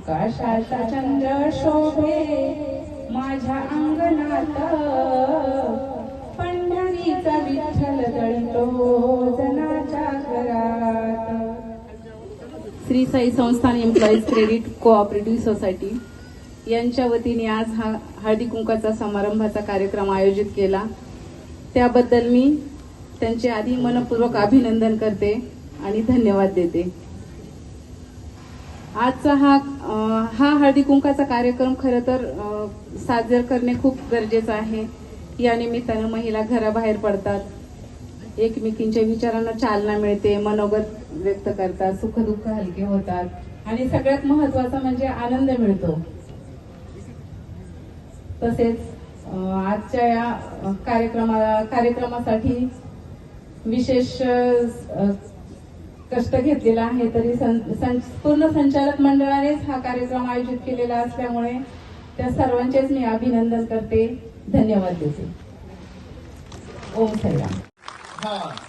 आकाशाचा चंद्र शोभे माझ्या अंगणात, पंढरीचा विठ्ठल दळतो जनाच्या घरात. श्री साई संस्थान एम्प्लॉईज क्रेडिट कोऑपरेटिव्ह सोसायटी यांच्या वतीने आज हा हळदी कुंकाचा समारंभाचा कार्यक्रम आयोजित केला. त्याबद्दल मी त्यांचे आधी मनपूर्वक अभिनंदन करते आणि धन्यवाद देते. आजचा हा हळदी कुंकाचा कार्यक्रम खरं तर साजरा करणे खूप गरजेचं आहे. या निमित्तानं महिला घराबाहेर पडतात, एकमेकींच्या विचारांना चालना मिळते, मनोगत व्यक्त करतात, सुखदुःख हलके होतात आणि सगळ्यात महत्वाचा म्हणजे आनंद मिळतो. तसेच आजच्या या कार्यक्रमासाठी विशेष कष्ट घेतलेला आहे. तरी पूर्ण संचालक मंडळानेच हा कार्यक्रम आयोजित केलेला असल्यामुळे त्या सर्वांचेच मी अभिनंदन करते, धन्यवाद देते. ओम साईराम.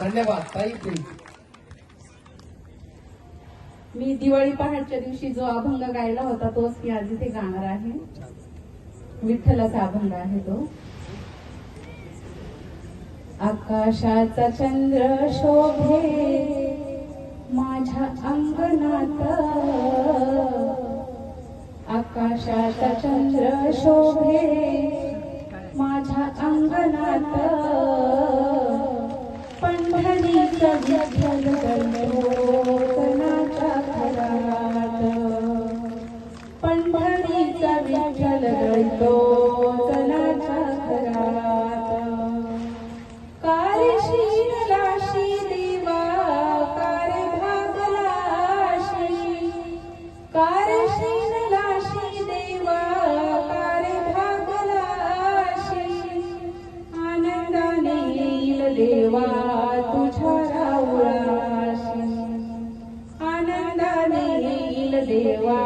धन्यवाद ताई. मी दिवाळी पहाटच्या दिवशी जो अभंग गायला होता तोच मी आज इथे गाणार आहे. विठ्ठलाचा अभंग आहे तो. आकाशाचा चंद्र शोभे माझ्या अंगणात, आकाशाचा चंद्र शोभे माझ्या अंगणात, पंढरीचा विठ्ठल दळतो जनाच्या घरात, पंढरीचा विठ्ठल दळतो जनाच्या घरात. कारे शीनलाशी देवा कारे भागलाशी, कारे शीनलाशी देवा कारे भागलाशी, आनंदाने येईल देवा तुझ्या राऊळाशी, आनंदाने येईल देवा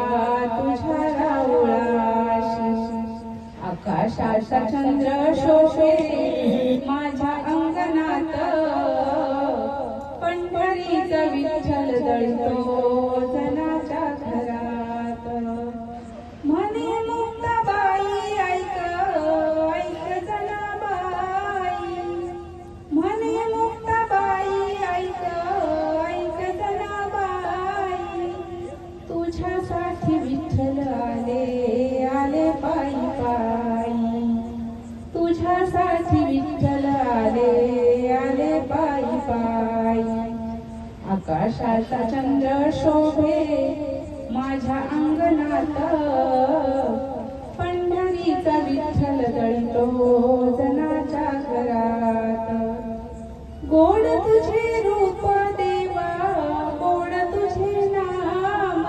तुझ्या राऊळाशी. आकाशाचा चंद्र शोभे माझ्या अंगणात, पंढरीचा विठ्ठल दळतो जनाच्या घरात. म्हणे मुक्ताबाई ऐक ऐक जनाबाई, म्हणे मुक्ताबाई ऐक ऐक जनाबाई, तुझ्यासाठी विठ्ठल आले आले पायी पायी, तुझ्यासाठी विठ्ठल आले आले पायी पायी. आकाशाचा चंद्र शोभे माझ्या अंगणात, पंढरीचा विठ्ठल दळतो जनाच्या घरात. गोड तुझे रूप देवा गोड तुझे नाम,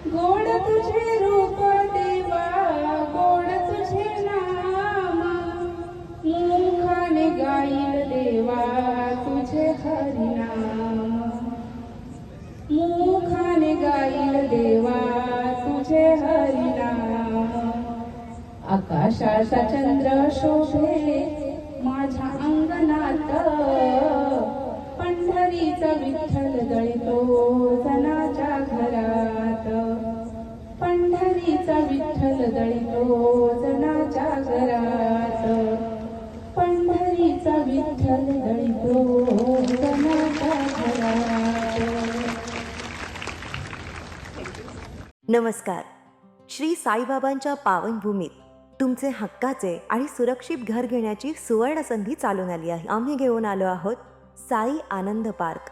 गोड तुझे रूप देवा गोड तुझे नाम, मुखाने गाईल देवा तुझे हरिनाम, मुखाने गाईल देवा तुझे हरिनाम. आकाशाचा चंद्र शोभे माझ्या अंगणात, पंढरीचा विठ्ठल दळतो जनाच्या घरात, पंढरीचा विठ्ठल दळतो जनाच्या घरात, पंढरीचा विठ्ठल दळतो जनाच्या घरात. नमस्कार. श्री साईबाबांच्या पावनभूमीत तुमचे हक्काचे आणि सुरक्षित घर घेण्याची सुवर्ण संधी चालून आली आहे. आम्ही घेऊन आलो आहोत साई आनंद पार्क.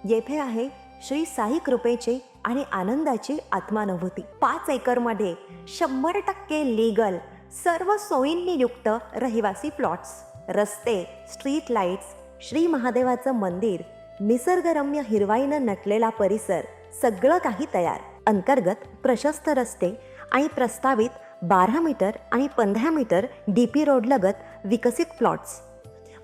येथे आहे श्री साई कृपेचे आणि आनंदाची आत्मानुभूती. 5 एकरमध्ये 100% लीगल सर्व सोयींनी युक्त रहिवासी प्लॉट्स, रस्ते, स्ट्रीट लाईट्स, श्री महादेवाचं मंदिर, निसर्गरम्य हिरवाईनं नटलेला परिसर, सगळं काही तयार. अंतर्गत प्रशस्त रस्ते आणि प्रस्तावित 12 मीटर आणि 15 मीटर DP रोड लगत विकसित प्लॉट्स.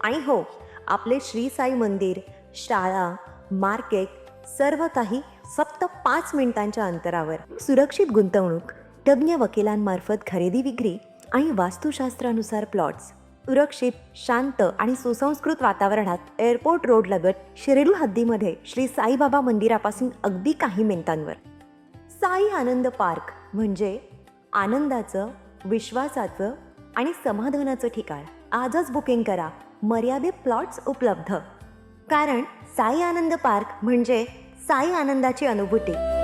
आणि हो, आपले श्री साई मंदिर, शाळा, मार्केट सर्व काही फक्त 5 मिनिटांच्या अंतरावर. सुरक्षित गुंतवणूक, तज्ज्ञ वकिलांमार्फत खरेदी विक्री आणि वास्तुशास्त्रानुसार प्लॉट्स. सुरक्षित, शांत आणि सुसंस्कृत वातावरणात एअरपोर्ट रोड लगत शिरडू हद्दीमध्ये श्री साईबाबा मंदिरापासून अगदी काही मिनिटांवर. साई आनंद पार्क म्हणजे आनंदाचं, विश्वासाचं आणि समाधानाचं ठिकाण. आजच बुकिंग करा. मर्यादित प्लॉट्स उपलब्ध. कारण साई आनंद पार्क म्हणजे साई आनंदाची अनुभूती.